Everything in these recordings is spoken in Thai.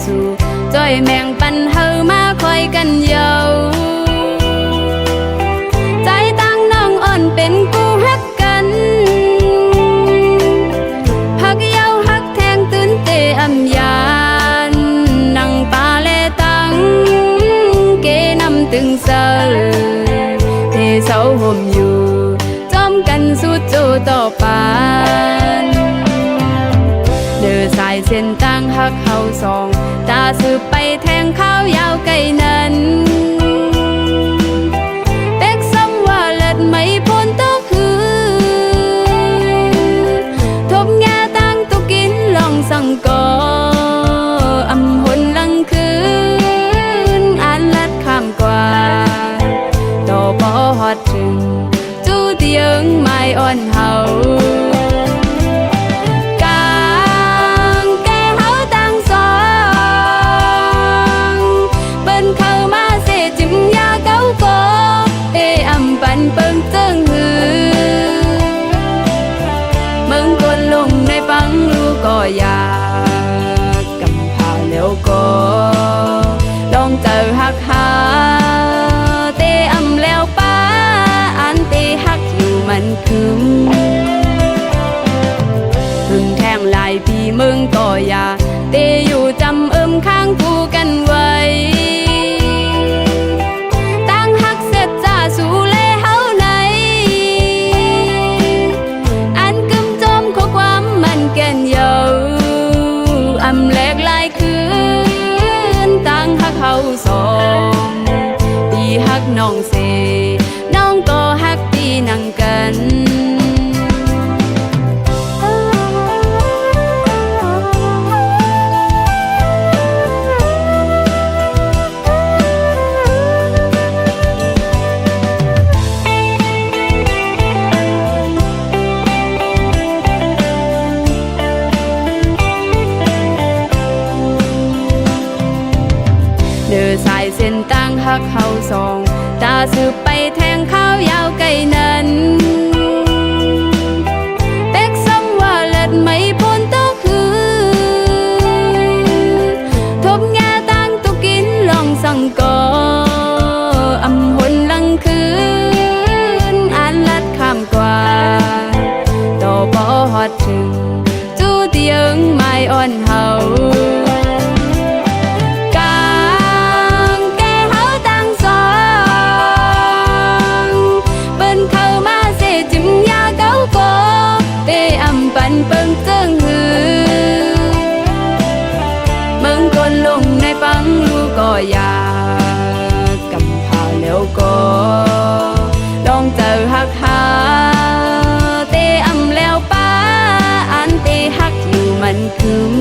สู่จ้อยแมงปันเฮามาคอยกันเยาใจตั้งน้องอ่อนเป็นกูฮักกันฮักเยาฮักแทงตื่นเตอำยานนั่งปาเลตังเกนำตึงเศร้าเทเสาห่มอยู่จอมกันสุดโจต่อปานเดือสายเส้นต่างฮักเฮาสองตาสืบไปแทงข้าวยาวไกลนั้นเป็กซ้ำว่าเลิศไม่พ้นตัวคือทบแง่ตั้งตุกินลองสั่งก่ออำหนลังคืนอ่านลัดข้ามกว่าต่อพอฮอดถึงจูเตียงไม้อ่อนเฮาเบิ่งเจิงหือเมืองคนลงในฟังรู้ก็อยากกำพาแล้วก็ลองเจอฮักหาเตอำแล้วป้าอันเตฮักอยู่มันคืมพึ่งแทงลายพี่เมืองก็อยากเตอยู่จำข้างกูกันไว้ตั้งฮักเสร็จจ้าสู่อำแลกลายคืนตั้งฮักเฮาสองพี่ฮักน้องเสน้องก็ฮักพี่นั่งกันสายเส้นตั้งฮักเฮาสองตาสืบไปแทงข้าวยาวไกลนั้นเป็กซ้ำว่าเลิศไม่พ้นตัวคือทบแง่ตั้งตุกินลองสั่งก่ออำหนลังคืนอ่านลัดข้ามกว่าต่อพอฮอดถึงจูเตียงไม้อ่อนเฮาปันเปิงเจิงหือเมืองคนลงในฟังรู้ก็อยากกำพาแล้วก็ลองเจอฮักหาเตอำแล้วป้าอันเตฮักอยู่มันคืม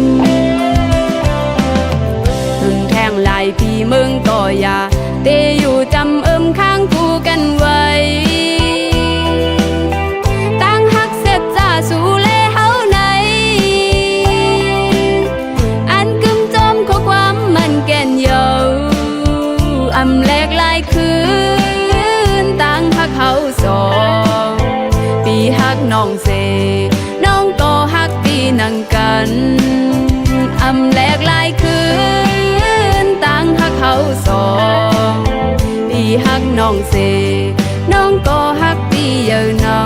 พึ่งแทงลายพี่เมืองก็อยากเตอยู่จำข้างกูกันไว้ตั้งฮักเสร็จจ้าสู่อำแลกลายคืนตั้งฮักเฮาสองพี่ฮักน้องเสน้องก็ฮักพี่นั่งกันอำแลกลายคืนตั้งฮักเฮาสองพี่ฮักน้องเสน้องก็ฮักพี่เยอะนำ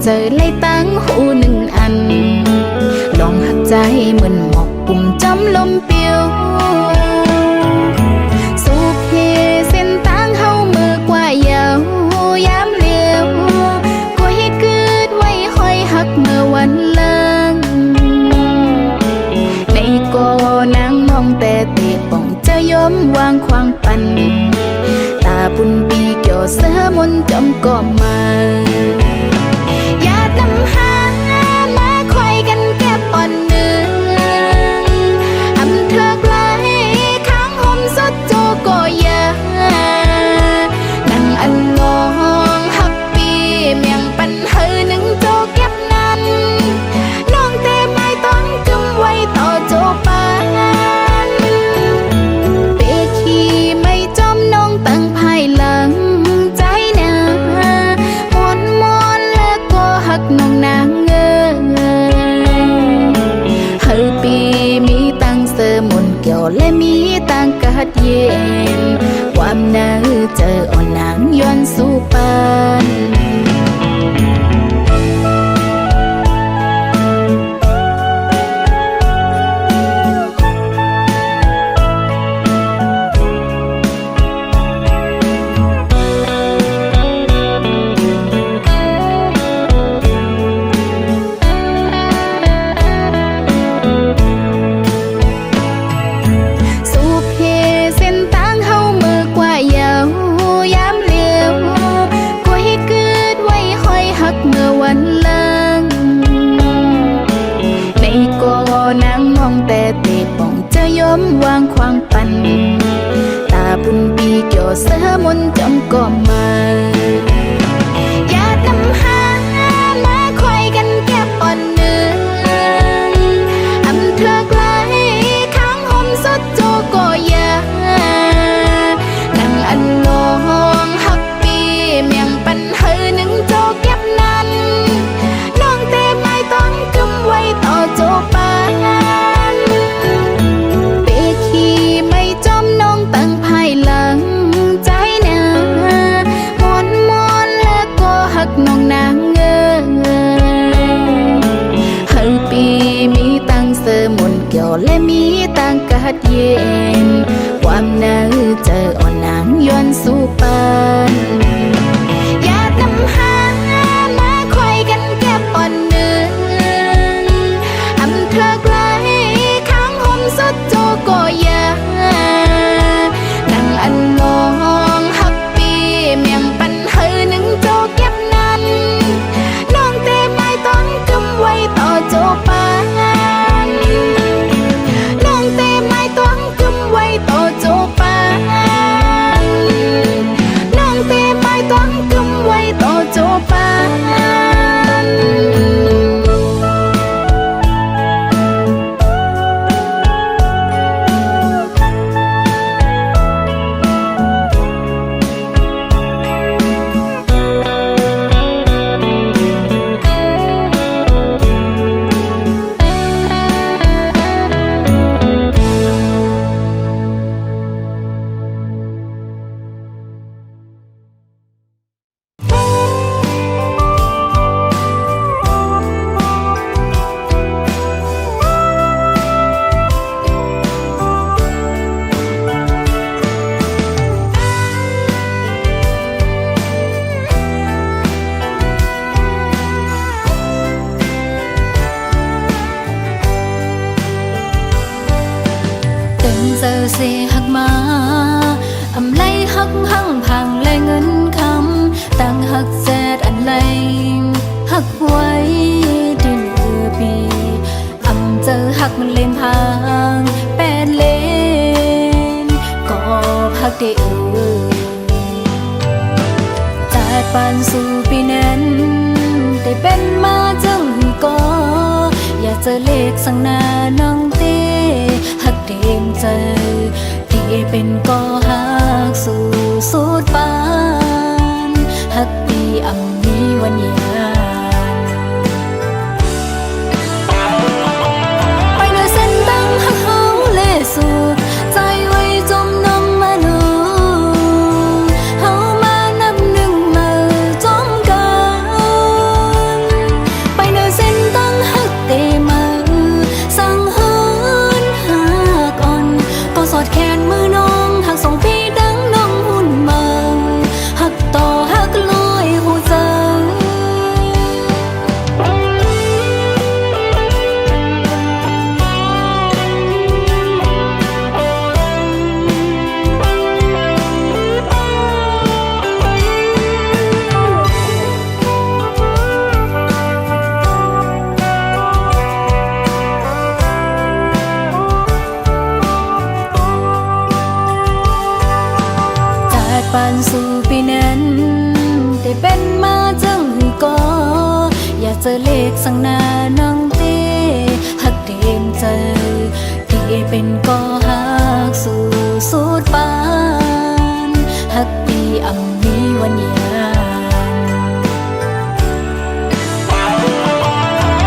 เจอเลยตั้งหูหนึ่งอันลองหักใจเหมือนหมอกปุ่มจำลมเปียว เจออ่อนนางย้อนสู่ปานวางควางปันตาบุญปีเกี่ยวเสือมนจำก็มาอย่านำหามาคอยกันแก็บอ่อนเนื้ออำเธอไกลข้างหอมสดโจก็ยานั่งอันลองหักปีเมียงปันเฮอหนึ่งโจเก็บนั้นน้องเต้ไม่ต้องกำไว้ต่อโจปาน้องนางเงเฮอปีมีตังเสมนเกี่ยวและมีตังกัดเย็นความน่าเจออ่อนนางย้อนสู่ปานอย่านำหามาคอยกันแก็บอ่อนเนื้ออำเธอไกลข้างหอมสดโจก็ยานั่งอันลองหักปีเมียงปันเฮอหนึ่งโจเก็บน้องเต้ไม่ต้องกำไว้ต่อโจปานน้องเต้ไม่ต้องกำไว้ต่อโจปานน้องเต้ไม่ต้องกำไว้ต่อโจปานเสหักมาอำไลหักหั่งพังและเงินคำตั้งหักแซดอันไลหักไว้ดินปีอำเจอหักมันเล่นพางแปดเลนก็พักได้จากปานสู่ปีนั้นได้เป็นมาจังก็อยากเจอเลขสังนาน้องเต้หักเต็มใจที่เป็นก็หักสู่สุดปานหักปีอำมีวันยานไปเดินเส้นตั้งหักเขาเลสู่ใจไว้จมน้ำมาหนูเขามานับหนึ่งมาจมกันไปเดินเส้นตั้งหักเตมาสั่งเฮินหักอ่อนก็สอดแขนมือน้องหักส่งพี่ดังน้องหุ่นมาหักต่อหักลอยหูใจปานสู่ปีนั้นได้เป็นมาจังก็อยากเจอเลขสังนาน้องเต้หักเต็มใจที่เป็นก็หักสู่สุดปานหักปีอำมีวันยาน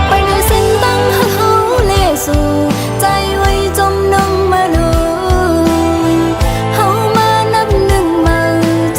ไปเดินเส้นตั้งหักเขาเลสู่ใจไว้จมน้องมาดูเขามานับหนึ่งมาจ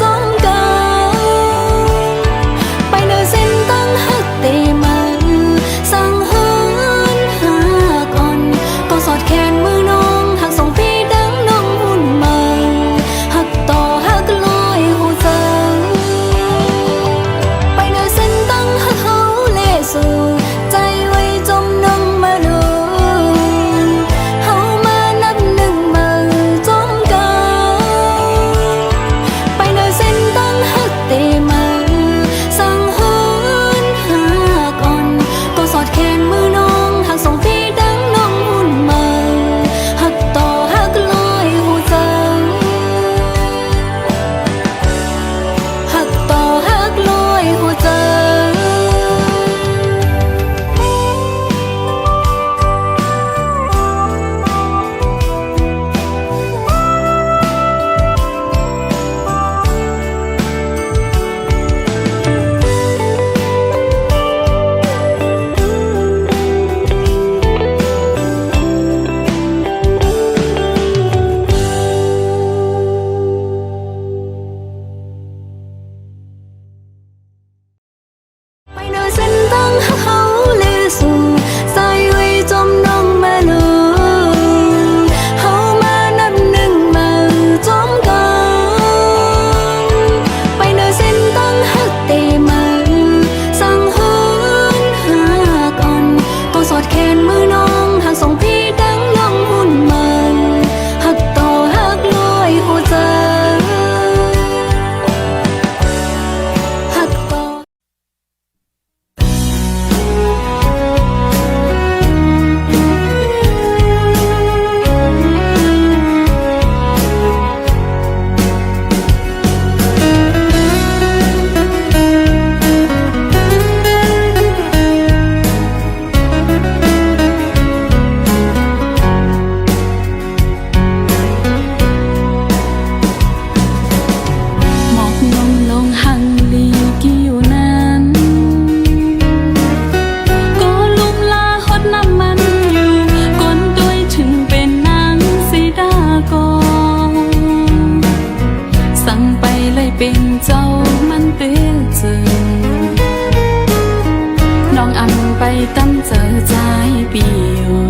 tâm giờ trái biồi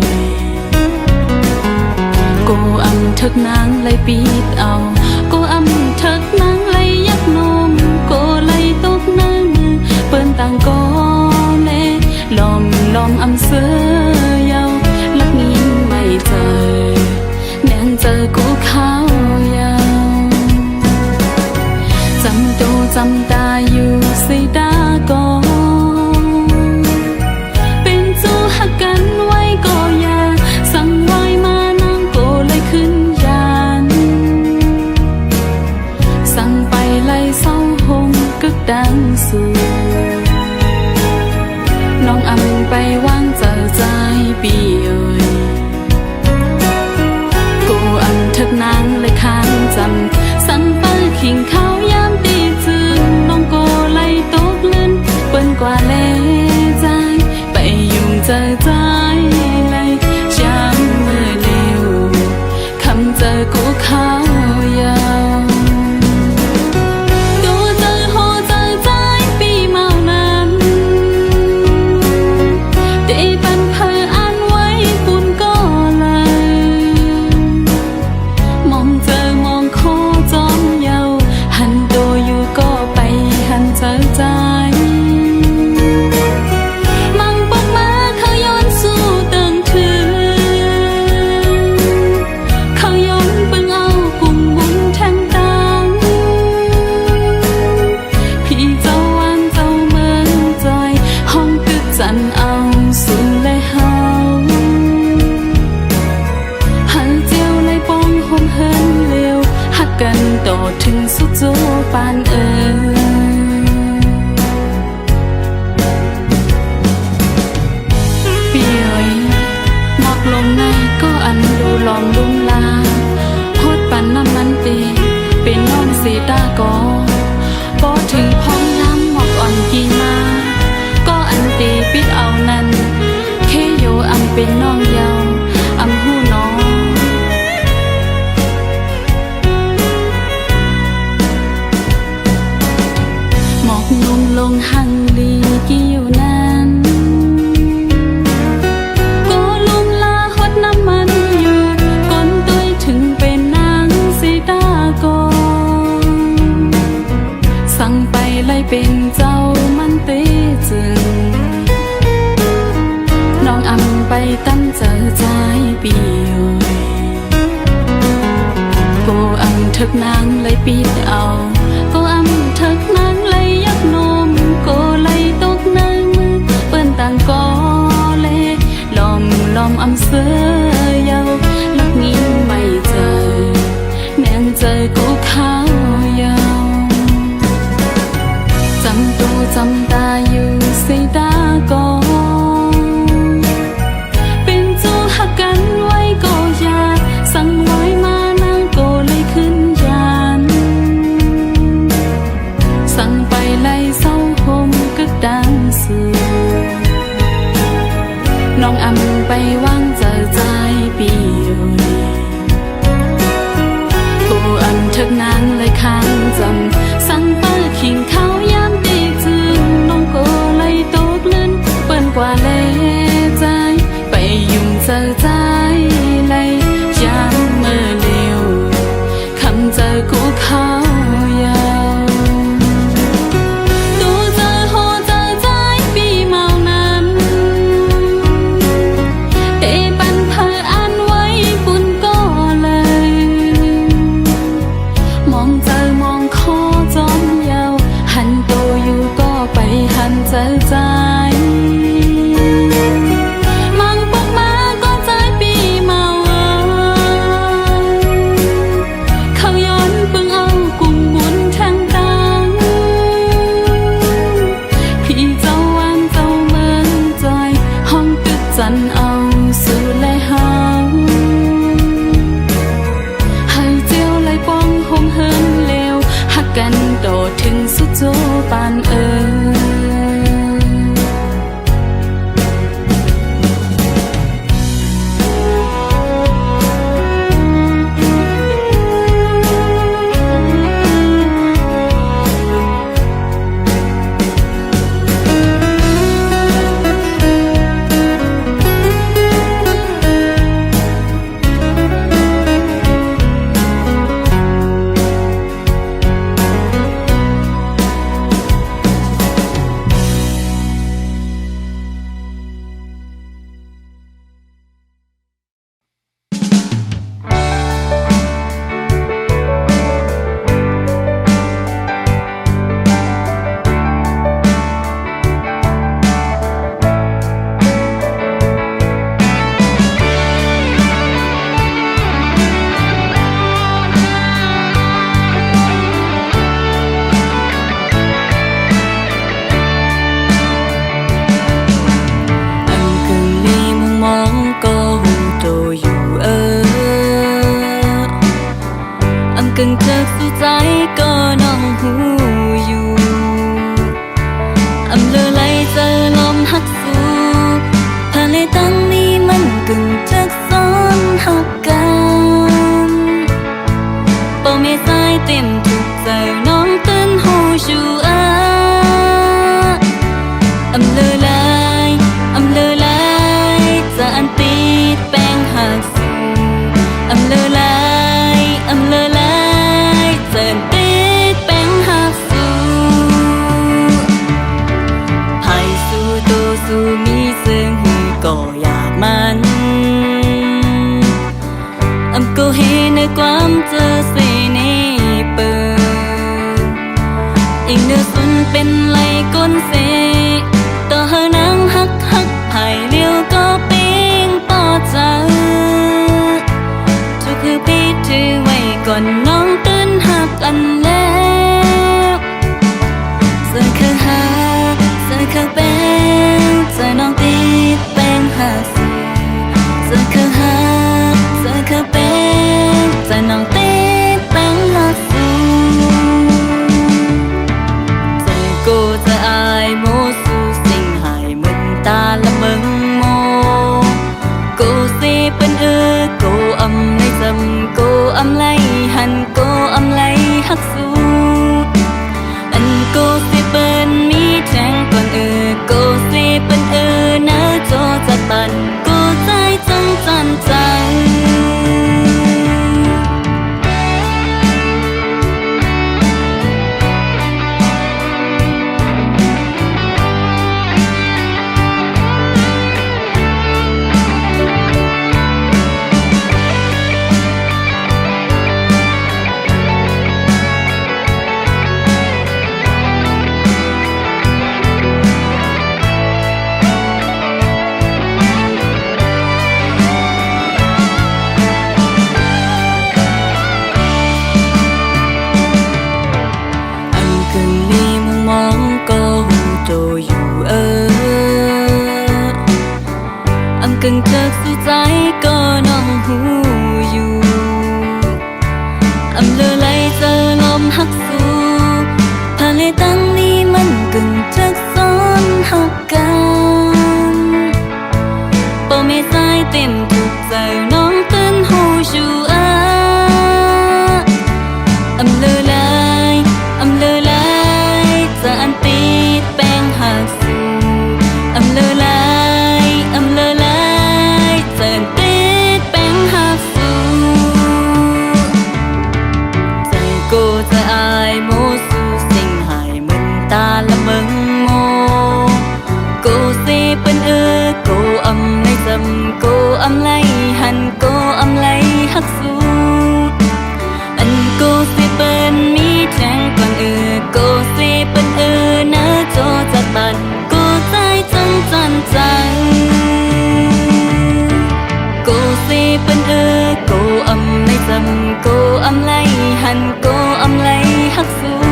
cô âm thức nắng lấy bít ao cô âm thức nắng lấy giấc nôm cô lấy tốt nắng bên tàng có lẽ lòm lòm âm sơ yau lắc nhìn mây trời nàng giờ cũ khao yauจำตัวจำตาอยู่สิดาก็เป็นจูหักกันไว้ก็อย่าสั่งไว้มานั่งก็เลยขึ้นยานสั่งไปไล่เศร้าหงกึกดังสู่น้องอำไปวางเจอใจปีเอ่ยกูอำทึกนางเลยค้างจำสั่งไปขิงเขายามตีจืนน้องก็ไล่ตกลื่นเปิ้นกว่าเล่ใจไปยุ่งเจอใจเลยจำมือเร็วคำเจอกูเขายาวตัวเจอโหเจอใจปีเมานั้นได้ปันเพออ่านไว้ปุ่นก็เลยมองเจอมองโคจอมเยาหันตัวอยู่ก็ไปหันเจอใจมังปกมาเขาย้อนสู้ตึงถือเขาย้อนเบิ่งเอาปุ่มบุญแทงตังพี่เจ้าวันเจ้าเมืองจอยห้องตึกจันเอาสู่เลยเฮาหันเจียวเลยปองหอมเฮินเร็วหักกันต่อถึงสุดโจปานปีเอ๋ยหมอกลงในก็อันดูลอมลุ่มลาโคตรปันน้ำมันตีเป็นน้องสีตากอพอถึงพ้องน้ำหมอกอ่อนกีมาก็อันตีปิดเอานั้นเคโยอำเป็นน้องเยาอำหูน้องหมอกนุ่มลงหังลีกี่อยู่นั้นก็ลุมลาหดน้ำมันอยู่ก้นตุ้ยถึงเป็นนางสีตากอสั่งไปเลยเป็นเจ้ามันเตจึงน้องอำไปตั้มเจอใจปีโอยกูอำทึกนางเลยปิดเอากูอำทึกนางเลยยักนมกูเลยตกในมือเปิ้นต่างก็เลยลอมลอมอำเสือยาวลักงิ้มไม่เจอแนงเจอกูเขายาวจำตัวจำตาอยู่สิดาก็เป็นจูหักกันไว้ก็อย่าสั่งไว้มานั่งก็เลยขึ้นยานสั่งไปไล่เศร้าหมกึกดังสู่น้องอำไปวางเจอใจปีเอ๋ยกูอำทึกนางเลยค้างจำสั่งไปขิงเขายามตีจืนน้องก็เลยตกลื่นเปิ้นกว่าเล่ใจไปยุ่งเจอใจเลยยามเมื่อเร็วคำเจอกูเขายาวตัวเจอโหเจอใจปีเมานั้นได้ปันเพออ่านไว้ปุ่นก็เลยมองเจอมองโคจอมเยาหันตัวอยู่ก็ไปหันเจอใจมังปกมาก็ใจปีเมาเขาย้อนเบิ่งเอากุ่มบุญแทงตังพี่เจ้าวันเจ้าเมืองจอยห้องตึกจันเอาสู่เลยเฮาให้เจียวเลยปองหอมเฮินเร็วหักกันโดดถึงสุดโจปาน giờ nón tên hồ dù âm lơ lai giờ anh tít beng hạt su âm lơ lai giờ anh tít beng hạt su hai su tô su mi sương hư cóอยากมันcô hê nơi quán chờ xe nê bờ anh đưa xuân bên lại con xe tờ hơ nắng hắc hắc hải liêu có bên to giờ cho cứ biết chứ mày còn nóng tên hạc ăn leo giờ khờ bên giờ nóng tít bên hà giờ khờ bên giờ nóng tít bên hà giờ cô giờ ai mô su sinh hài mình ta là mừng mô cô si bên cô âm lấy dầm cô âm lấy hành cô âm lấy hắc su anh cô si bên mi trang còn cô si bên nỡ cho giặt bàn cô trái chân chân chân cần thật sự trái có nong hu yu âm lơ lay giờ lom hắc su thà lê tăng ni mình cần chắc son học can bỏ mê sai tìm thuộc giờ nong tên hu yu âm lơ lay giờ anh tít beng hạc su âm lơ lay dần tít beng hạc su dần cô giờ ai mô su sinh hài mình ta là mừng mô cô si bên cô âm lấy dầm cô âm lấy hành cô âm lấy hạc su anh cô si bên mi trang còn cô si bên nỡ cho giặt bàn cô trái chân chân chân cô si bên cô âm lấy dầm cô âm lấy hành cô âm lấy hắc su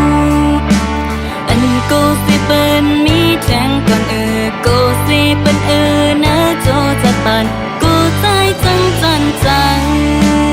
anh cô si bên mi trang còn cô si bên nỡ cho giặt bàn cô trái chân chân chân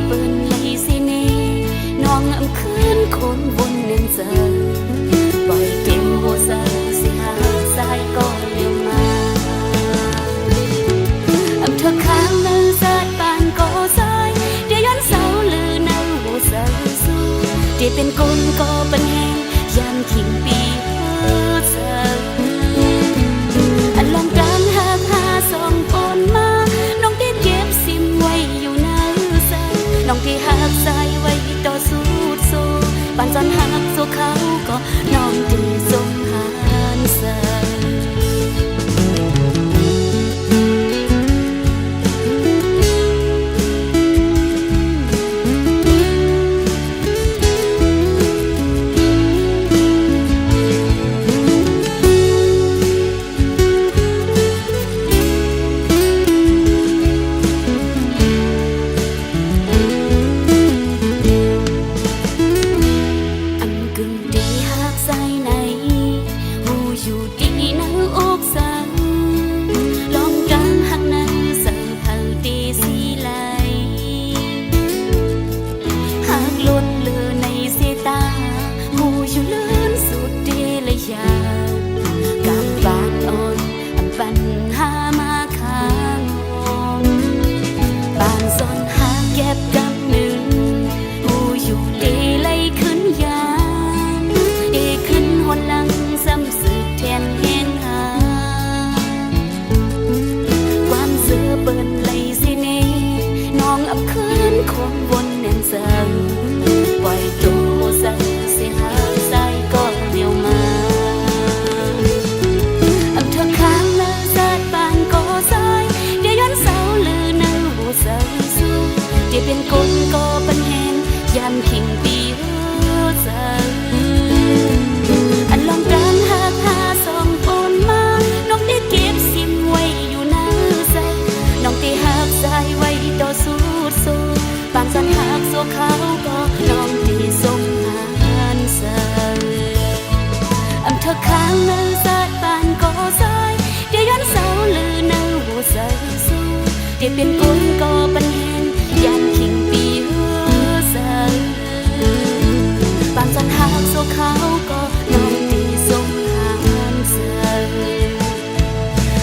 เปิ้นไหลสิเน อกสังลองกำหักในเสือเผาตีสีไหลหากล้นเลือในเสตาหูอยู่เลื่อนสุดเดเลยยากำบานอ่อนปัญหามาข้างบ้านซ่อนหาเก็บกำหนึ่งหูอยู่เดเลยขึ้นยามเดขึ้นหนหลังซ้ำสึกแทนแห่งหาความเสือเปิ้นเลยสิเนน้องอับคืนคงวนแน่นเสือปล่อยตัวใส่เสียหาใส่ก็เดียวมาอับเธอข้างเลยสาดปานก็ใส่เดี๋ยวย้อนเสาลือในหัวใส่สู้เดี๋ยวเป็นคนก็เป็นแหงยันทิ้งปีหัวใส่อันลองการหาพาสองคนมาน้องได้เก็บซิมไว้อยู่ในใจน้องที่หักใจไว้ต่อสู้สู้ปานสันหักโซเขาก็น้องที่สมหานเสยอันเธอข้างในสาดปานก็ใส่เดี๋ยวย้อนเสาลือในหัวใส่สู้เดี๋ยวเป็นคนก็เป็นแหงยันทิ้งปีหัวใส่ปานสันหักโซเขาก็น้องที่สมหานเสย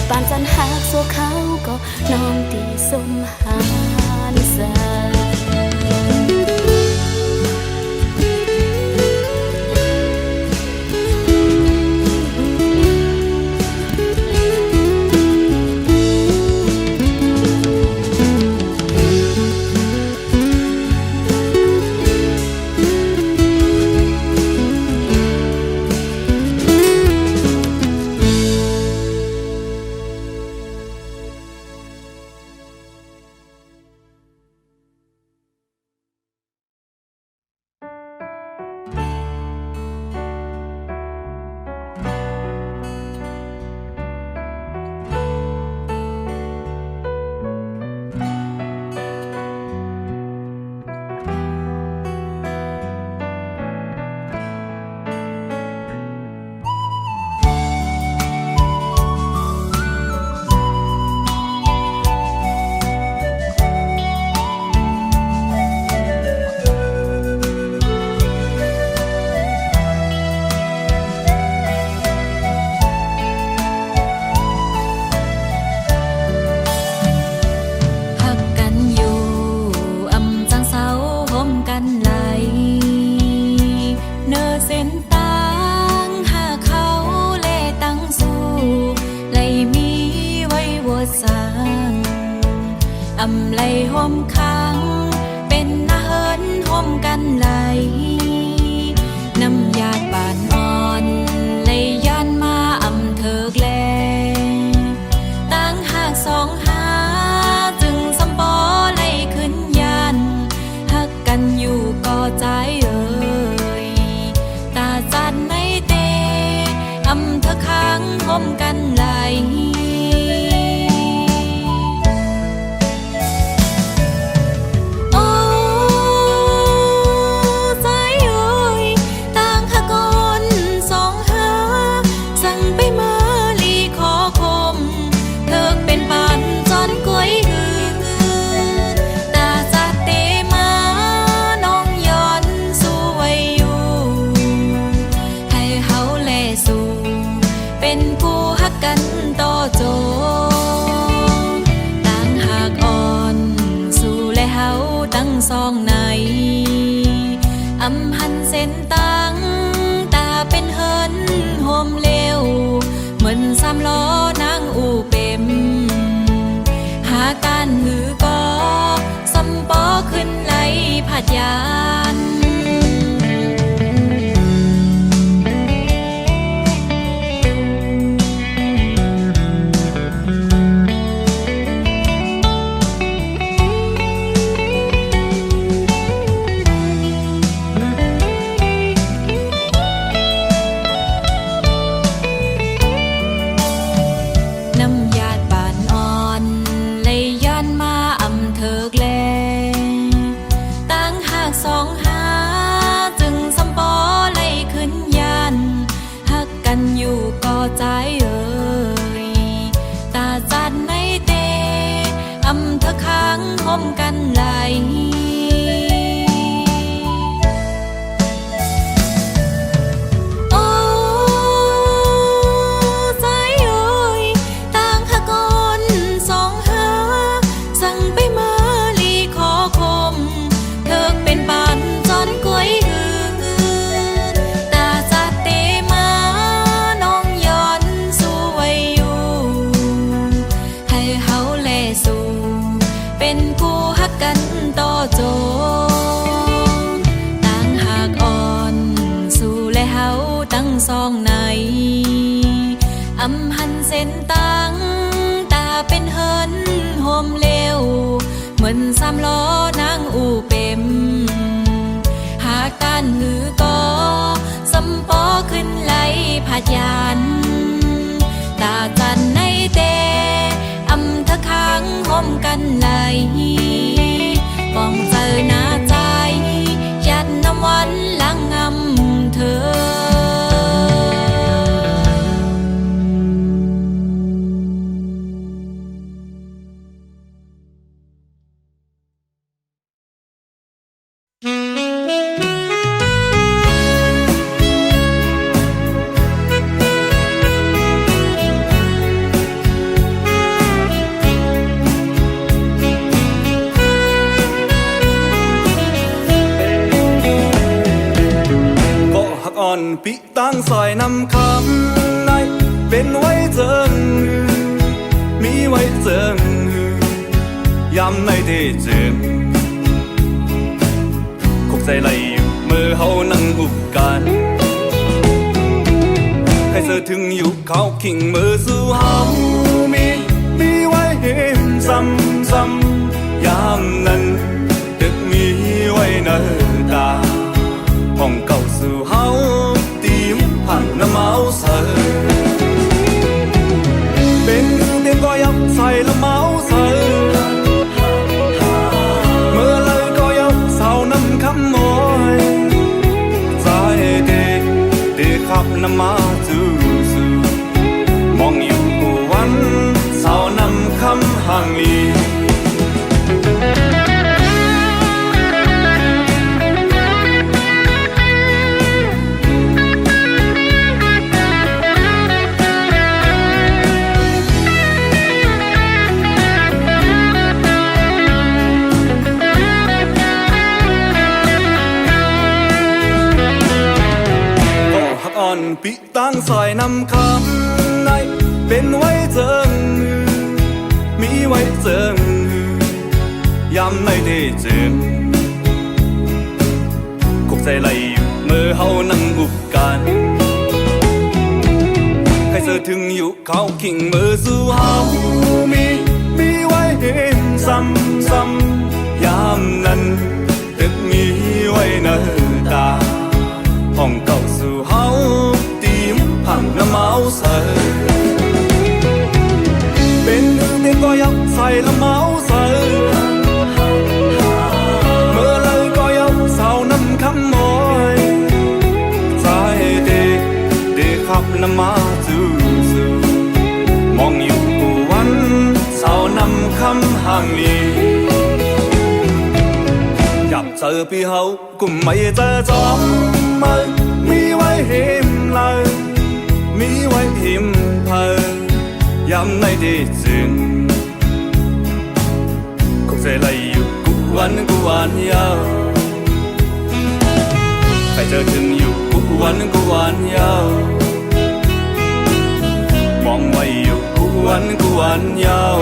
ปานสันหักโซเขาก็น้องที่สมหานเสยอำไลห่มค้างเป็นนาเฮินห่มกันไหลน้ำยาดบานอ่อนเลยย้อนมาอำเถิกแลตั้งหากสองหาจึงสำปอเลยขึ้นยันหักกันอยู่ก็ใจเอ่ยตาจัดไม่เตอำเธอค้างห่มกันไหลโจต่างหากอ่อนสู่และเฮาตั้งซองในอำหันเส้นตั้งตาเป็นเฮินโฮมเร็วเหมือนสามล้อนางอูเป็มหาการหือก็สำปอขึ้นไหลผัดยานใจเอ่ ห่มกันไหลโอ้สายเอ่ยต่างหากอนสองหาสั่งไปมาลีขอคมเถิกเป็นปานจอนกล้วยหือตาจัดเตมาน้องย้อนสู้ไว้อยู่ให้เฮาแลสู่เป็นคู่ฮักกันต่อโจต่างหากอ่อนสู่และเฮาตั้งสองในอำหันเส้นตั้งตาเป็นเฮินโฮมเลวเหมือนสามล้อนางอูเป็มหากต้านหือก็สำปอขึ้นไหลผาดยานตาจันในเตอำทะค้างห่มกันไหลปองเจอหน้าใจยัดน้ำวันหลังงำเธออ่อนปิตั้งซอยนำคำในเป็นไว้เจิงมีไว้เจิงย้ำในที่เจิงคกใจไหลอยู่เมื่อเฮานั่งอุบกันให้เธอถึงอยู่เขาขิงมือสู่เฮามีไว้เห็นซ้ำๆยามนั้นตึกมีไว้เนตาห้องเก่าสู่เฮาตีมผ่านน้ำเมาเสอเป็นเตียงก็ยับใส่ละเมาเสอเมื่อเลยก็ยับเสาน้ำคำมอยใจเดขับน้ำมาจู่มองอยู่วันเสาน้ำคำห่างลีปิตั้งซอยนำคำในเป็นไว้เจิงมีไว้เจิงย้ำในที่เจิงคกใจไหลอยู่เมื่อเฮานั่งอุบกันให้เธอถึงอยู่เขาขิงมือสู่เฮามีไว้เห็นซ้ำๆยามนั้นตึกมีไว้เนตาห้องเก่าสู่เฮาตีมผ่านน้ำเมาเสอเป็นเตียงก็ยับใส่ละเมาเสอเมื่อเลยก็ยับเสาน้ำคำมอยใจเดขับน้ำมาจู่มองอยู่วันเสาน้ำคำห่างลีจับเจอพี่เฮากุมไม่เจอจอมมีไว้เห็มเลยมีไว้หิมเพอย้ำในที่จึงคงใจไหลอยู่กูวันยาวใครเจอถึงอยู่กูวันยาวมองไว้อยู่กูวันยาว